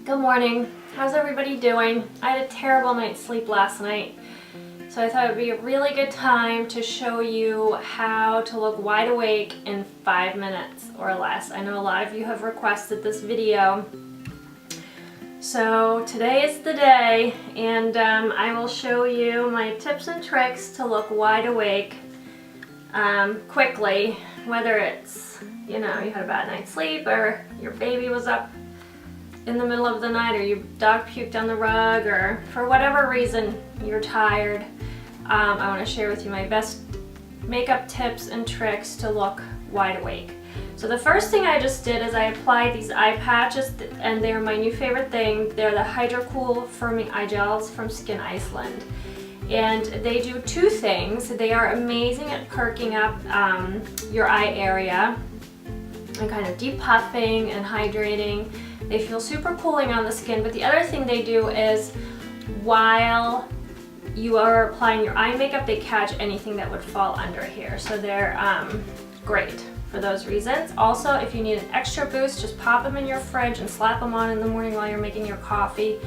Good morning. How's everybody doing? I had a terrible night's sleep last night, so I thought it would be a really good time to show you how to look wide awake in 5 minutes or less. I know a lot of you have requested this video, so today is the day, and I will show you my tips and tricks to look wide awake quickly, whether it's, you had a bad night's sleep, or your baby was up in the middle of the night, or your dog puked on the rug, or for whatever reason you're tired. I want to share with you my best makeup tips and tricks to look wide awake. So the first thing I just did is I applied these eye patches, and they're my new favorite thing. They're the Hydro Cool Firming Eye Gels from Skin Iceland. And they do two things. They are amazing at perking up your eye area and kind of depuffing and hydrating. They feel super cooling on the skin, but the other thing they do is while you are applying your eye makeup, they catch anything that would fall under here. So they're great for those reasons. Also, if you need an extra boost, just pop them in your fridge and slap them on in the morning while you're making your coffee.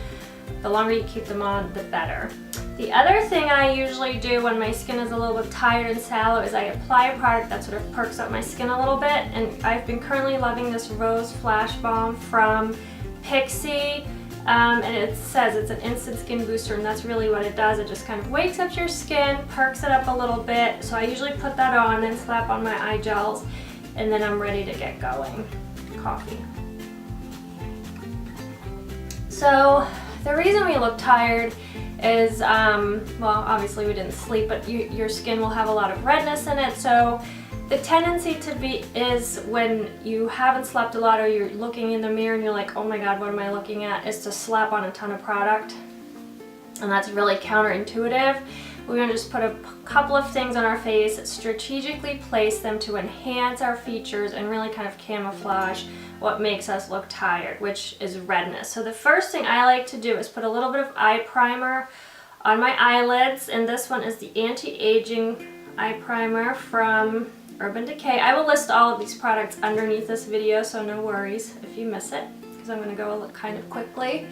The longer you keep them on, the better. The other thing I usually do when my skin is a little bit tired and sallow is I apply a product that sort of perks up my skin a little bit, and I've been currently loving this Rose Flash Balm from Pixi, and it says it's an instant skin booster, and that's really what it does. It just kind of wakes up your skin, perks it up a little bit, so I usually put that on and slap on my eye gels, and then I'm ready to get going. Coffee. So the reason we look tired is, well, obviously we didn't sleep, but your skin will have a lot of redness in it. So the tendency to be is when you haven't slept a lot, or you're looking in the mirror and you're like, oh my god, what am I looking at, is to slap on a ton of product. And that's really counterintuitive. We're going to just put a couple of things on our face, strategically place them to enhance our features and really kind of camouflage what makes us look tired, which is redness. So the first thing I like to do is put a little bit of eye primer on my eyelids, and this one is the anti-aging eye primer from Urban Decay. I will list all of these products underneath this video, so no worries if you miss it, because I'm going to go kind of quickly.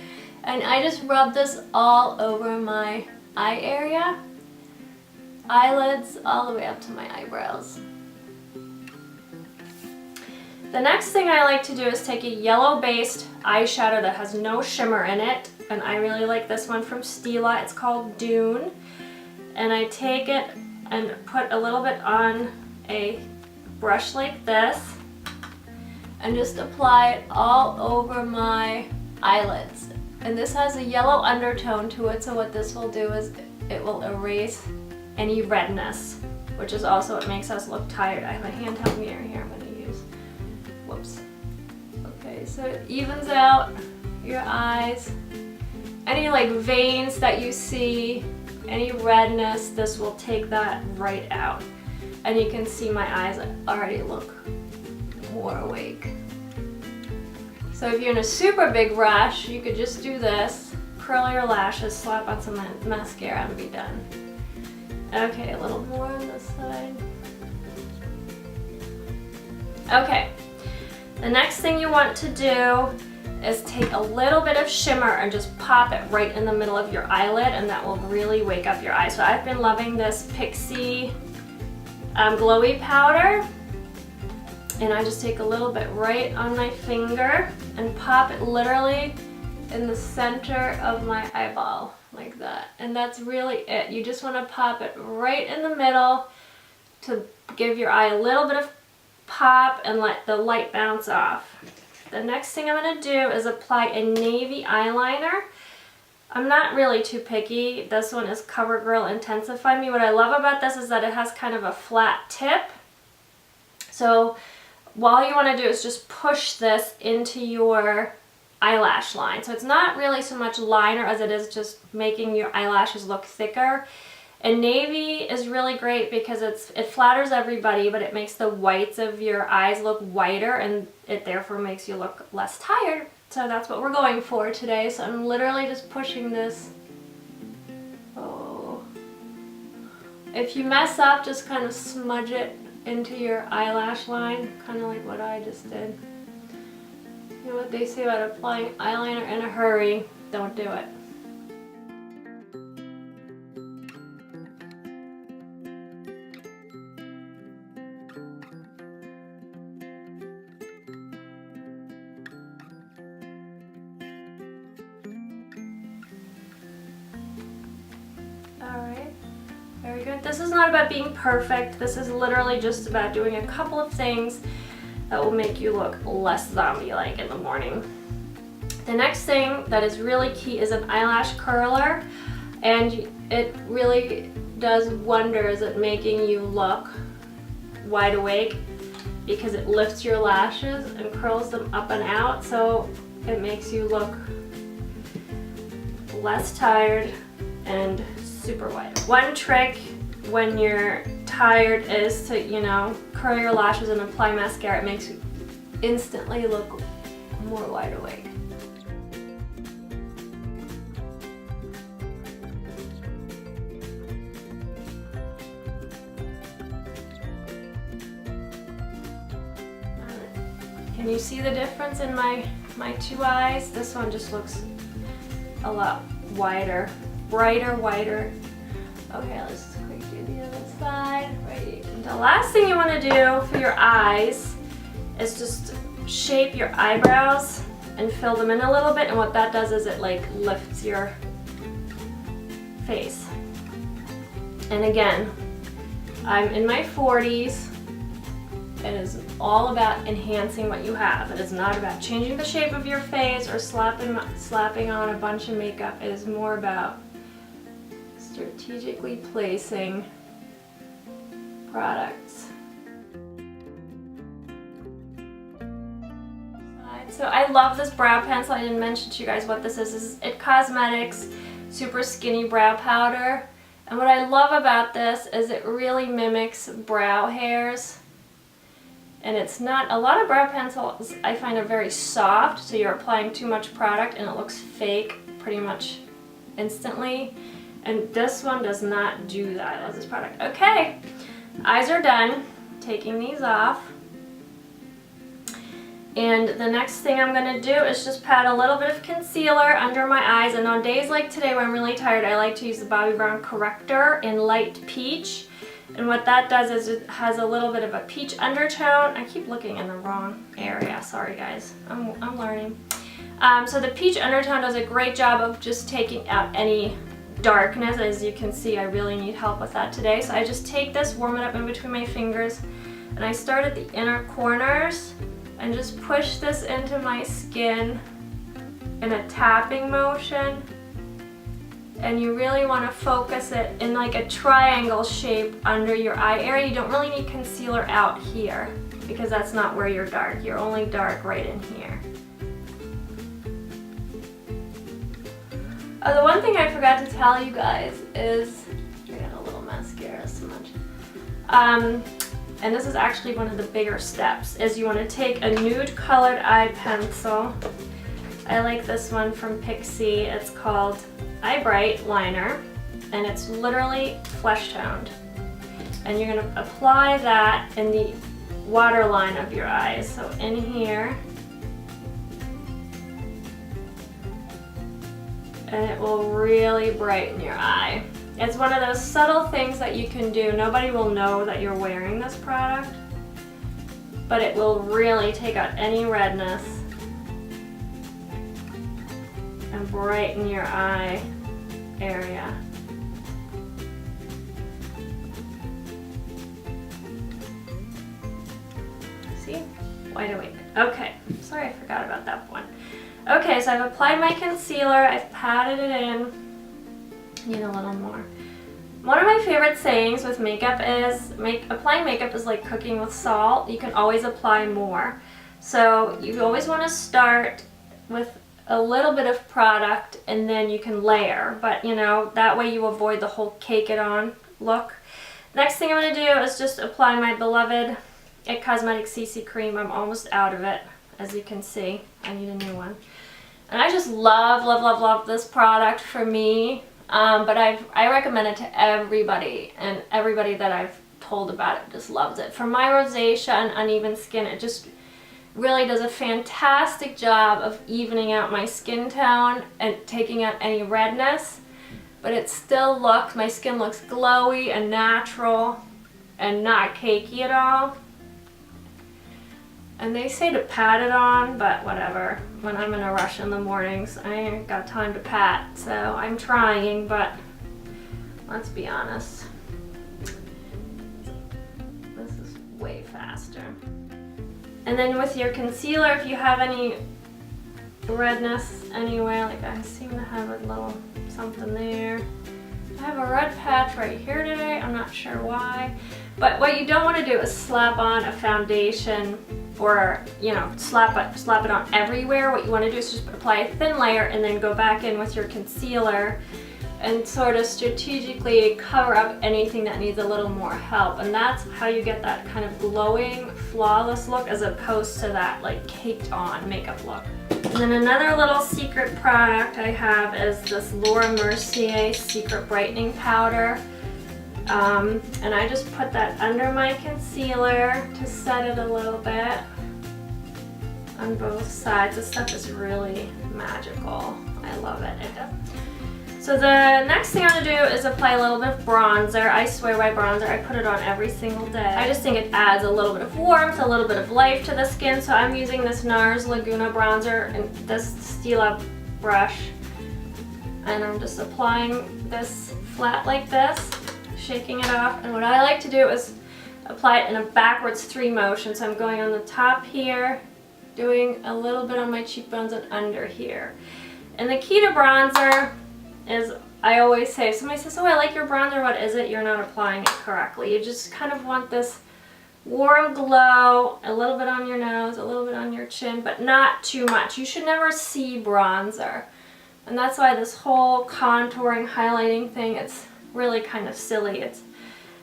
And I just rub this all over my eye area, eyelids, all the way up to my eyebrows. The next thing I like to do is take a yellow-based eyeshadow that has no shimmer in it, and I really like this one from Stila. It's called Dune, and I take it and put a little bit on a brush like this and just apply it all over my eyelids. And this has a yellow undertone to it, so what this will do is it will erase any redness, which is also what makes us look tired. I have a handheld mirror here I'm going to use. Whoops. Okay, so it evens out your eyes. Any veins that you see, any redness, this will take that right out. And you can see my eyes already look more awake. So if you're in a super big rush, you could just do this, curl your lashes, slap on some mascara, and be done. Okay, a little more on this side. Okay. The next thing you want to do is take a little bit of shimmer and just pop it right in the middle of your eyelid, and that will really wake up your eye. So I've been loving this Pixi glowy powder, and I just take a little bit right on my finger and pop it literally in the center of my eyeball, like that. And that's really it. You just want to pop it right in the middle to give your eye a little bit of pop and let the light bounce off. The next thing I'm going to do is apply a navy eyeliner. I'm not really too picky. This one is CoverGirl Intensify Me. What I love about this is that it has kind of a flat tip. So all you want to do is just push this into your eyelash line. So it's not really so much liner as it is just making your eyelashes look thicker. And navy is really great because it flatters everybody, but it makes the whites of your eyes look whiter, and it therefore makes you look less tired. So that's what we're going for today. So I'm literally just pushing this. Oh. If you mess up, just kind of smudge it into your eyelash line, kind of like what I just did. You know what they say about applying eyeliner in a hurry? Don't do it. Alright, very good. This is not about being perfect. This is literally just about doing a couple of things that will make you look less zombie-like in the morning. The next thing that is really key is an eyelash curler, and it really does wonders at making you look wide awake because it lifts your lashes and curls them up and out, so it makes you look less tired and super wide. One trick when you're tired is to, you know, curl your lashes and apply mascara. It makes you instantly look more wide awake. Can you see the difference in my two eyes? This one just looks a lot wider, brighter, whiter. Okay, let's quickly do the other side. Right. The last thing you want to do for your eyes is just shape your eyebrows and fill them in a little bit, and what that does is it like lifts your face. And again, I'm in my 40s. It is all about enhancing what you have. It is not about changing the shape of your face or slapping on a bunch of makeup. It is more about strategically placing products. So I love this brow pencil. I didn't mention to you guys what this is. This is It Cosmetics Super Skinny Brow Powder. And what I love about this is it really mimics brow hairs. And it's not, a lot of brow pencils I find are very soft, so you're applying too much product and it looks fake pretty much instantly. And this one does not do that. I love this product. Okay, eyes are done. Taking these off. And the next thing I'm going to do is just pat a little bit of concealer under my eyes. And on days like today when I'm really tired, I like to use the Bobbi Brown Corrector in Light Peach. And what that does is it has a little bit of a peach undertone. I keep looking in the wrong area. Sorry guys, I'm learning. So the peach undertone does a great job of just taking out any darkness. As you can see, I really need help with that today. So I just take this, warm it up in between my fingers, and I start at the inner corners and just push this into my skin in a tapping motion. And you really want to focus it in like a triangle shape under your eye area. You don't really need concealer out here because that's not where you're dark. You're only dark right in here. Oh, the one thing I forgot to tell you guys is, I got a little mascara smudge. And this is actually one of the bigger steps, is you want to take a nude colored eye pencil. I like this one from Pixie. It's called Eye Bright Liner, and it's literally flesh toned. And you're going to apply that in the waterline of your eyes. So in here, and it will really brighten your eye. It's one of those subtle things that you can do. Nobody will know that you're wearing this product, but it will really take out any redness and brighten your eye area. See? Wide awake. Okay, sorry I forgot about that one. Okay, so I've applied my concealer, I've patted it in. Need a little more. One of my favorite sayings with makeup is, applying makeup is like cooking with salt. You can always apply more. So you always want to start with a little bit of product and then you can layer, but you know, that way you avoid the whole cake it on look. Next thing I'm going to do is just apply my beloved It Cosmetics CC cream. I'm almost out of it, as you can see. I need a new one. And I just love, love, love, love this product for me, but I recommend it to everybody, and everybody that I've told about it just loves it. For my rosacea and uneven skin, it just really does a fantastic job of evening out my skin tone and taking out any redness, but it still looks, my skin looks glowy and natural and not cakey at all. And they say to pat it on, but whatever. When I'm in a rush in the mornings, I ain't got time to pat, so I'm trying, but let's be honest. This is way faster. And then with your concealer, if you have any redness anywhere, like I seem to have a little something there. I have a red patch right here today, I'm not sure why. But what you don't want to do is slap on a foundation or, you know, slap it on everywhere. What you want to do is just apply a thin layer and then go back in with your concealer and sort of strategically cover up anything that needs a little more help. And that's how you get that kind of glowing, flawless look as opposed to that like caked on makeup look. And then another little secret product I have is this Laura Mercier Secret Brightening Powder. And I just put that under my concealer to set it a little bit on both sides. This stuff is really magical. I love it. So the next thing I'm going to do is apply a little bit of bronzer. I swear by bronzer. I put it on every single day. I just think it adds a little bit of warmth, a little bit of life to the skin. So I'm using this NARS Laguna bronzer and this Stila brush. And I'm just applying this flat like this, shaking it off. And what I like to do is apply it in a backwards 3 motion. So I'm going on the top here, doing a little bit on my cheekbones and under here. And the key to bronzer is, I always say, if somebody says, oh, I like your bronzer, what is it? You're not applying it correctly. You just kind of want this warm glow, a little bit on your nose, a little bit on your chin, but not too much. You should never see bronzer. And that's why this whole contouring, highlighting thing, it's really kind of silly.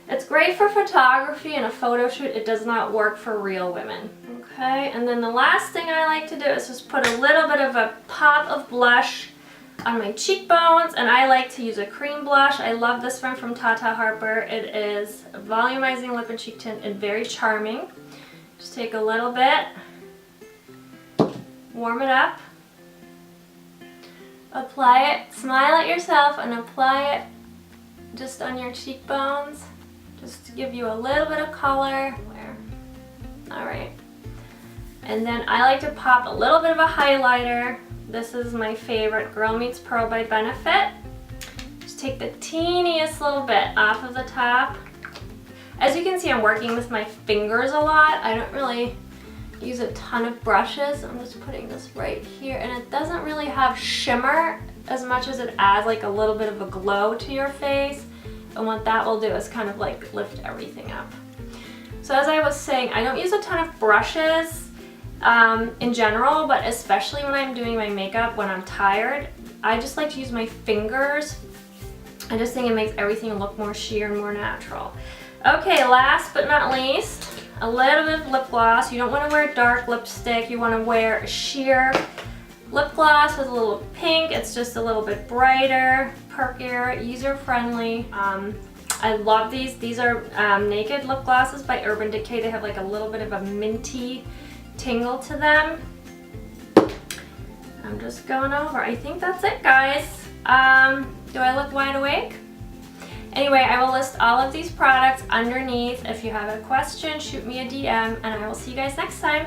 It's great for photography and a photo shoot. It does not work for real women. Okay, and then the last thing I like to do is just put a little bit of a pop of blush on my cheekbones, and I like to use a cream blush. I love this one from Tata Harper. It is a volumizing lip and cheek tint and very charming. Just take a little bit, warm it up, apply it, smile at yourself and apply it just on your cheekbones, just to give you a little bit of color. Alright. And then I like to pop a little bit of a highlighter. This is my favorite, Girl Meets Pearl by Benefit. Just take the teeniest little bit off of the top. As you can see, I'm working with my fingers a lot. I don't really use a ton of brushes. I'm just putting this right here, and it doesn't really have shimmer as much as it adds like a little bit of a glow to your face. And what that will do is kind of like lift everything up. So as I was saying, I don't use a ton of brushes in general, but especially when I'm doing my makeup, when I'm tired, I just like to use my fingers. I just think it makes everything look more sheer and more natural. Okay, last but not least, a little bit of lip gloss. You don't want to wear dark lipstick. You want to wear a sheer lip gloss with a little pink. It's just a little bit brighter, perkier, user-friendly. I love these. These are Naked lip glosses by Urban Decay. They have like a little bit of a minty tingle to them. I'm just going over. I think that's it, guys. Do I look wide awake? Anyway, I will list all of these products underneath. If you have a question, shoot me a DM, and I will see you guys next time.